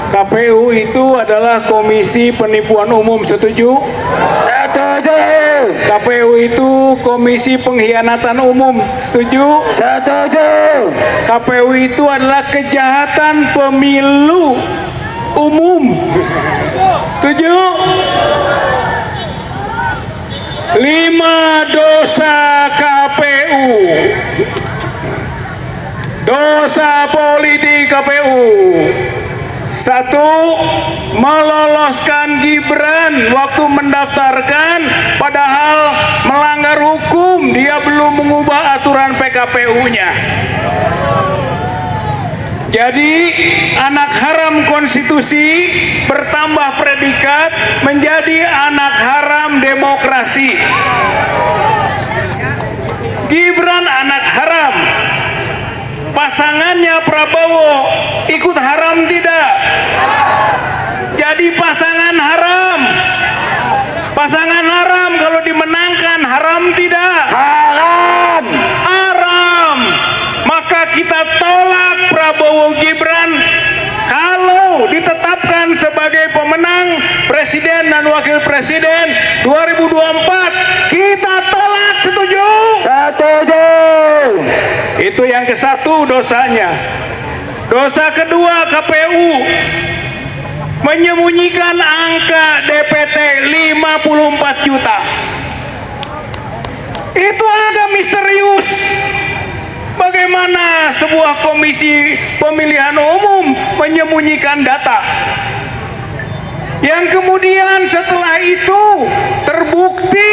KPU itu adalah Komisi Penipuan Umum, setuju? Setuju. KPU itu Komisi Pengkhianatan Umum, setuju? Setuju. KPU itu adalah kejahatan pemilu umum, setuju? 5 dosa KPU, dosa politik KPU. 1. Meloloskan Gibran waktu mendaftarkan padahal melanggar hukum, dia belum mengubah aturan PKPU-nya. Jadi anak haram konstitusi bertambah predikat menjadi anak haram demokrasi. Gibran anak haram. Pasangannya Prabowo ikut haram tidak? Jadi pasangan haram. Pasangan haram kalau dimenangkan haram tidak? Haram. Haram. Maka kita tolak Prabowo Gibran kalau ditetapkan sebagai pemenang presiden dan wakil presiden 2024. Kita tolak, setuju? Setuju. Itu yang ke-1 dosanya. Dosa kedua KPU menyembunyikan angka DPT 54 juta. Itu angka misterius. Bagaimana sebuah komisi pemilihan umum menyembunyikan data? Yang kemudian setelah itu terbukti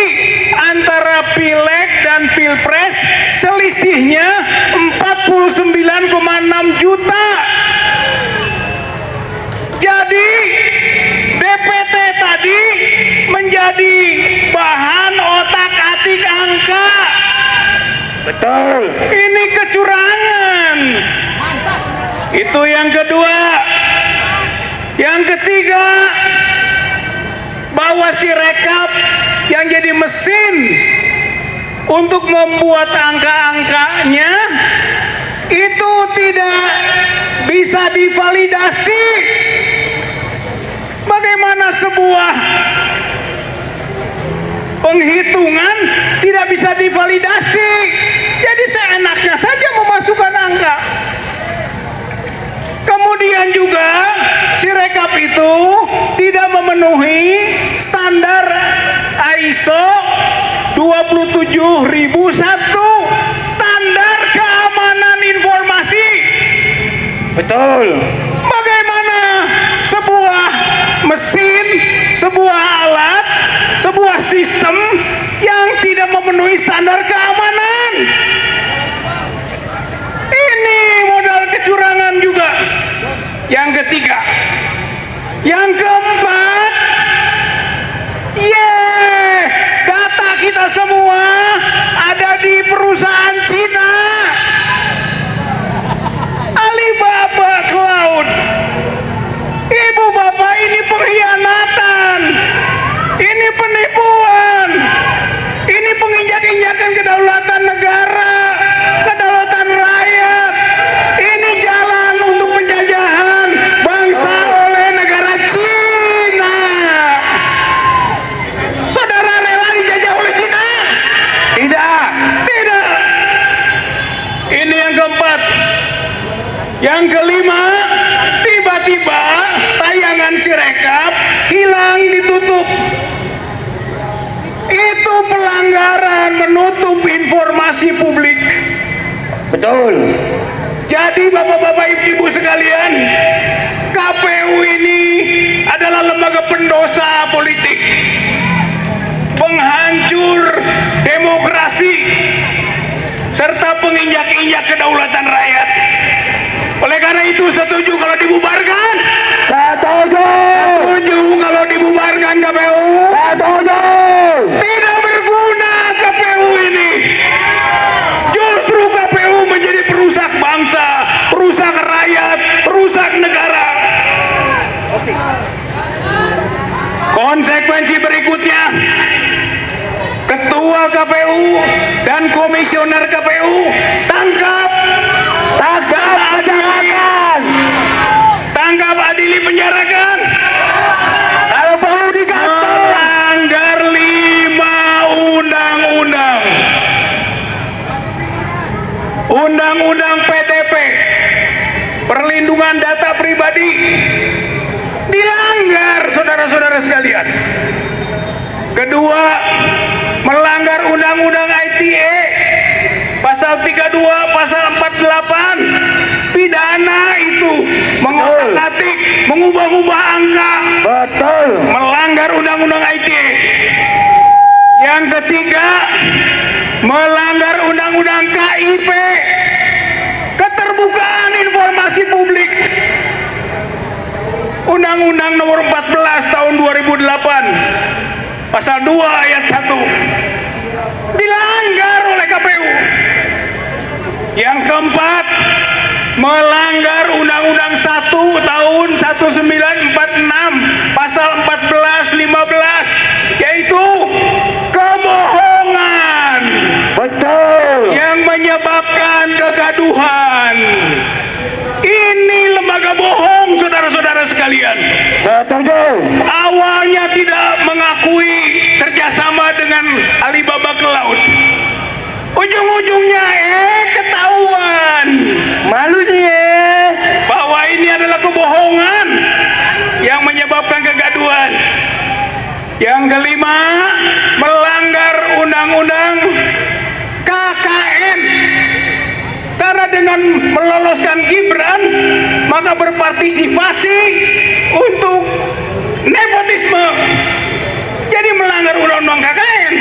antara Pileg dan Pilpres selisihnya 49,6 juta. Jadi DPT tadi menjadi bahan otak-atik angka. Betul. Ini kecurangan. Itu yang kedua. Yang ketiga, bahwa Sirekap yang jadi mesin untuk membuat angka-angkanya itu tidak bisa divalidasi. Bagaimana sebuah penghitungan tidak bisa divalidasi? Jadi seenaknya saja memasukkan angka. Kemudian juga Sirekap itu tidak memenuhi standar ISO 27001, standar keamanan informasi. Betul. Bagaimana sebuah mesin, sebuah alat, sebuah sistem yang tidak memenuhi standar keamanan? Ini modal kecurangan juga. Yang ketiga. Yang keempat, data kita semua ada di perusahaan Cina, Alibaba Cloud. Ibu bapak, ini pengkhianatan, ini penipuan, ini penginjak-injakan kedaulatan negara, kedaulatan rakyat. Ini jalan untuk penjajahan bangsa oleh negara Cina. Saudara rela dijajah oleh Cina? Tidak. Tidak. Ini yang keempat. Yang kelima, tiba-tiba tayangan Sirekap hilang, ditutup. Itu pelanggaran menutup informasi publik. Betul. Jadi bapak-bapak, ibu-ibu sekalian, KPU ini adalah lembaga pendosa politik, penghancur demokrasi, serta penginjak-injak kedaulatan rakyat. Oleh karena itu setuju kalau dibubarkan? Setuju. Setuju kalau dibubarkan KPU? Setuju. Tidak berguna KPU ini. Justru KPU menjadi perusak bangsa, perusak rakyat, perusak negara. Konsekuensi berikutnya, Ketua KPU dan Komisioner KPU tangkap, Tangkap, adili, tangkap, adili. dipenjarakan. Kalau perlu digantung. Melanggar 5 undang-undang. Undang-undang PDP, perlindungan data pribadi, dilanggar saudara-saudara sekalian. Kedua, melanggar undang-undang ITE pasal 32, pasal 48, pidana itu mengotak-atik, mengubah-ubah angka, Betul. melanggar undang-undang ITE. Yang ketiga, melanggar undang-undang KIP, keterbukaan informasi publik. Undang-undang nomor 14 tahun 2008 pasal 2 ayat 1 dilanggar oleh KPU. Yang keempat, melanggar Undang-Undang 1 tahun 1946 pasal 14, 15, yaitu kebohongan Betul. yang menyebabkan kegaduhan. Ini lembaga bohong, saudara-saudara sekalian. Setuju. Awalnya tidak mengakui kerjasama dengan Alibaba Cloud, ujung-ujungnya ketahuan Malu nih. bahwa ini adalah kebohongan yang menyebabkan kegaduhan. Yang kelima, melanggar undang-undang KKN, karena dengan meloloskan Gibran maka berpartisipasi untuk nepotisme, jadi melanggar undang-undang KKN.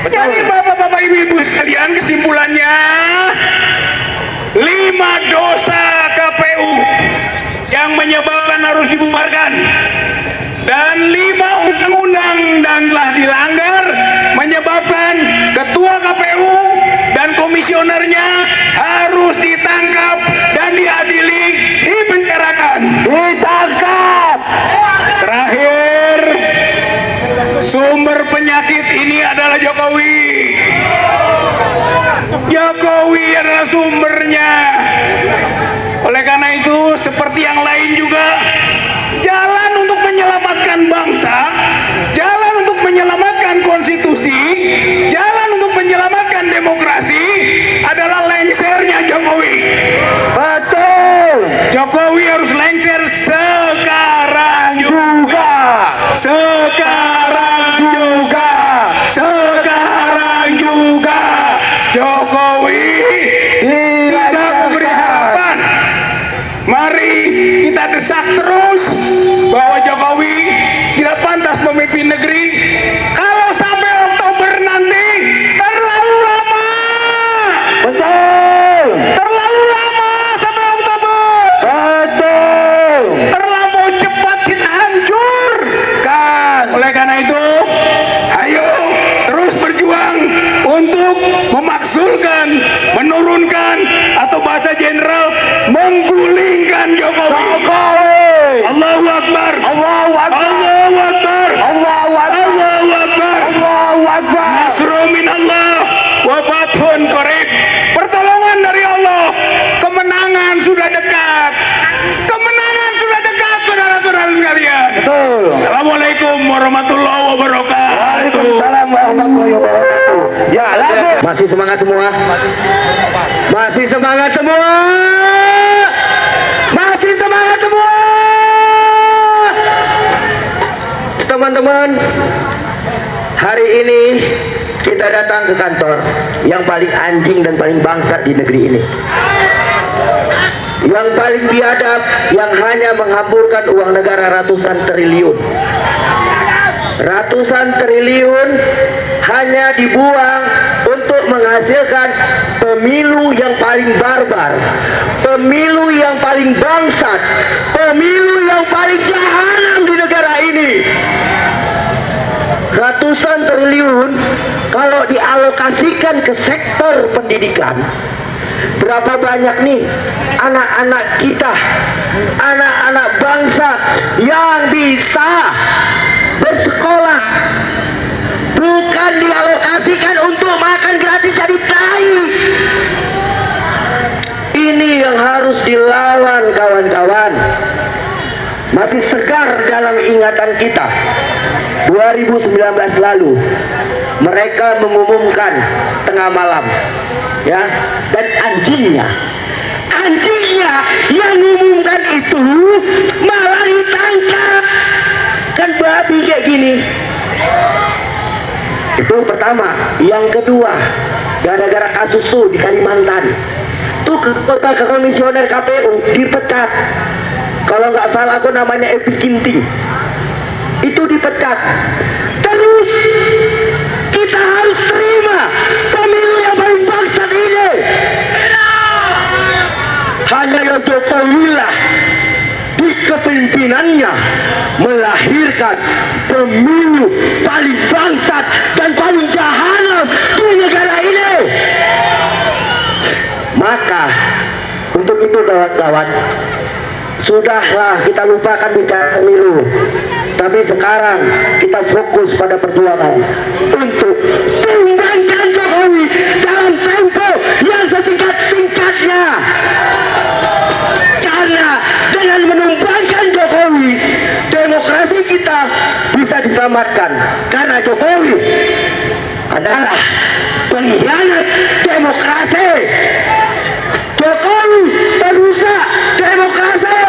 Jadi bapak-bapak, ibu-ibu sekalian, kesimpulannya 5 dosa KPU yang menyebabkan harus dibubarkan, dan 5 undang-undang dan telah dilanggar menyebabkan ketua KPU dan komisionernya harus ditangkap dan diadili, dipenjarakan. Ditangkap. Terakhir, sumber penyakit ini adalah Jokowi. Jokowi adalah sumbernya. Oleh karena itu, seperti yang lain juga, jalan untuk menyelamatkan bangsa, jalan untuk menyelamatkan konstitusi, jalan untuk menyelamatkan demokrasi adalah lengsernya Jokowi. Betul. Jokowi harus lengser sekarang juga. Sekarang juga. Sekarang juga. Jokowi tidak memberi harapan. Mari kita desak terus bahwa Jokowi tidak pantas memimpin negeri. Kalau sampai Oktober nanti terlalu lama. Betul. Terlalu lama sampai Oktober. Betul. Terlampau cepat kita hancurkan. Oleh karena itu, ayo terus berjuang untuk memaksulkan, menurunkan, atau bahasa general menggulingkan Jokowi. Allahu Akbar. Allahu Akbar. Allahu Akbar. Allahu Akbar. Allahu Akbar. Allahu Akbar. Nasrun min Allah wa fathun qarib. Pertolongan dari Allah. Kemenangan sudah dekat. Kemenangan sudah dekat, saudara-saudara sekalian. Betul. Assalamualaikum warahmatullahi wabarakatuh. Waalaikumsalam warahmatullahi wabarakatuh. Ya, lanjut. Masih semangat semua? Masih semangat semua? Masih semangat semua? Teman-teman, hari ini kita datang ke kantor yang paling anjing dan paling bangsat di negeri ini, yang paling biadab, yang hanya menghamburkan uang negara ratusan triliun. Ratusan triliun hanya dibuang untuk menghasilkan pemilu yang paling barbar, pemilu yang paling bangsat, pemilu yang paling jahanam di negara ini. Ratusan triliun kalau dialokasikan ke sektor pendidikan, berapa banyak nih anak-anak kita, anak-anak bangsa yang bisa bersekolah, bukan dialokasikan untuk makan gratis jadi tai. Ini yang harus dilawan, kawan-kawan. masih segar dalam ingatan kita. 2019 lalu mereka mengumumkan tengah malam, ya, dan anjingnya yang mengumumkan itu malah ditangkap. Kan babi kayak gini. Itu pertama. Yang kedua, gara-gara kasus tuh di Kalimantan tuh kota komisioner KPU dipecat. Kalau nggak salah aku namanya Epi Ginting, itu dipecat. Terus kita harus terima pemilu yang paling bangsat ini. Hanya yang Jokowi lah di kepemimpinannya melahirkan pemilu paling bangsat dan paling jahanam di negara ini. Maka untuk itu kawan-kawan, sudahlah kita lupakan bicara pemilu, tapi sekarang kita fokus pada perjuangan untuk tumbangkan Jokowi dalam tempo yang sesingkat-singkatnya. Karena dengan menumbangkan Jokowi, demokrasi kita bisa diselamatkan. Karena Jokowi adalah pengkhianat demokrasi. Jokowi perusak demokrasi.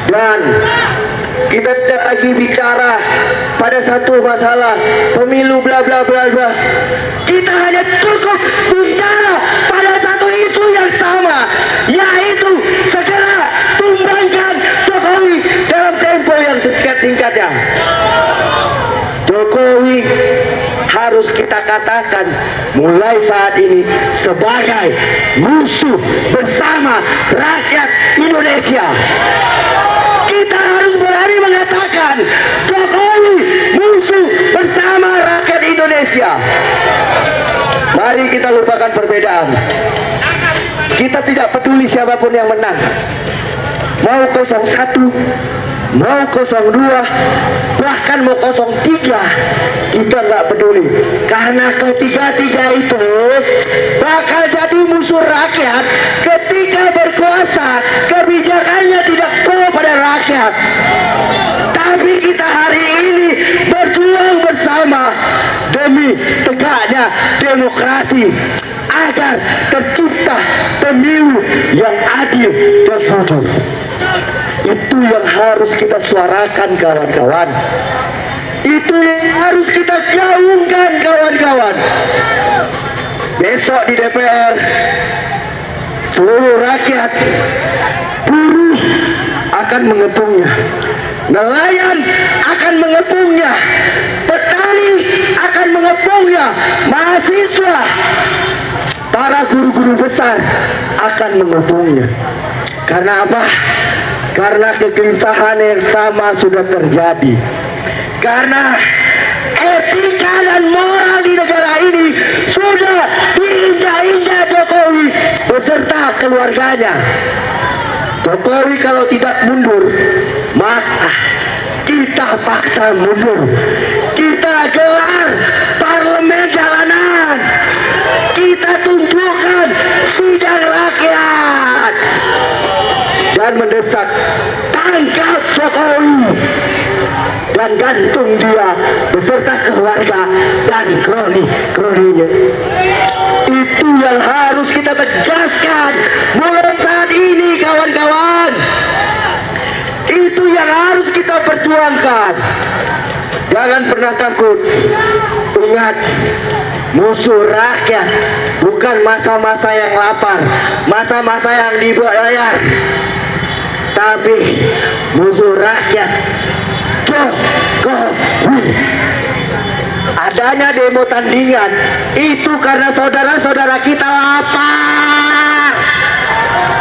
Dan kita tidak lagi bicara pada satu masalah pemilu bla bla bla bla. Kita hanya cukup bicara pada satu isu yang sama, yaitu segera tumbangkan Jokowi dalam tempo yang sesingkat-singkatnya. Jokowi harus kita katakan mulai saat ini sebagai musuh bersama rakyat Indonesia. Kita harus berani mengatakan Jokowi musuh bersama rakyat Indonesia. Mari kita lupakan perbedaan. Kita tidak peduli siapapun yang menang, mau 01, mau 02, bahkan mau 03, kita nggak peduli. Karena ketiga-tiga itu bakal jadi musuh rakyat ketika berkuasa, kebijakannya tidak pro pada rakyat. Tapi kita hari ini berjuang bersama demi tegaknya demokrasi, agar tercipta pemilu yang adil dan jujur. Itu yang harus kita suarakan, kawan-kawan. Itu yang harus kita gaungkan, kawan-kawan. Besok di DPR, seluruh rakyat, buruh akan mengepungnya, nelayan akan mengepungnya, petani akan mengepungnya, mahasiswa, para guru-guru besar akan mengepungnya. Karena apa? Karena kegelisahan yang sama sudah terjadi. Karena etika dan moral di negara ini sudah diinjak-injak Jokowi beserta keluarganya. Jokowi kalau tidak mundur, maka kita paksa mundur. Kita gelar parlemen jalanan. Kita tunjukkan sidang rakyat dan mendesak tangkap Jokowi dan gantung dia beserta keluarga dan kroni-kroninya. Itu yang harus kita tegaskan mulai saat ini, kawan-kawan. Itu yang harus kita perjuangkan. Jangan pernah takut. Ingat, musuh rakyat bukan masa-masa yang lapar, masa-masa yang dibayar, tapi musuh rakyat Jokowi. Adanya demo tandingan itu karena saudara-saudara kita lapar.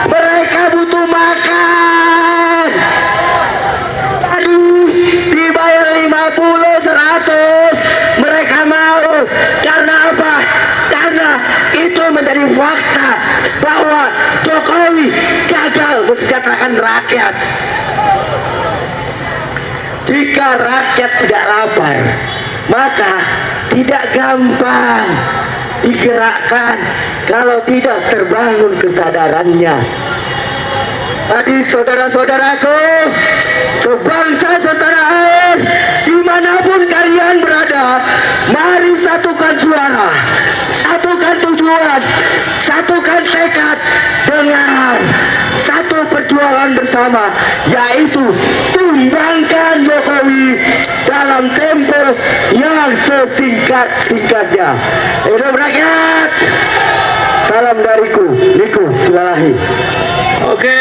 Mereka butuh makan. Aduh, dibayar 50, 100, mereka mau. Karena apa? Karena itu menjadi fakta bahwa Jokowi gagal mensejahterakan rakyat. Jika rakyat tidak lapar, maka tidak gampang digerakkan kalau tidak terbangun kesadarannya. adik saudara-saudaraku, sebangsa setanah air, dimanapun kalian berada, mari satukan suara, satukan tujuan, satukan tekad dengan satu perjuangan bersama, yaitu tumbangkan Jokowi dalam tempo yang sesingkat-singkatnya. Hidup rakyat! Salam dariku, Niko Silalahi. Oke.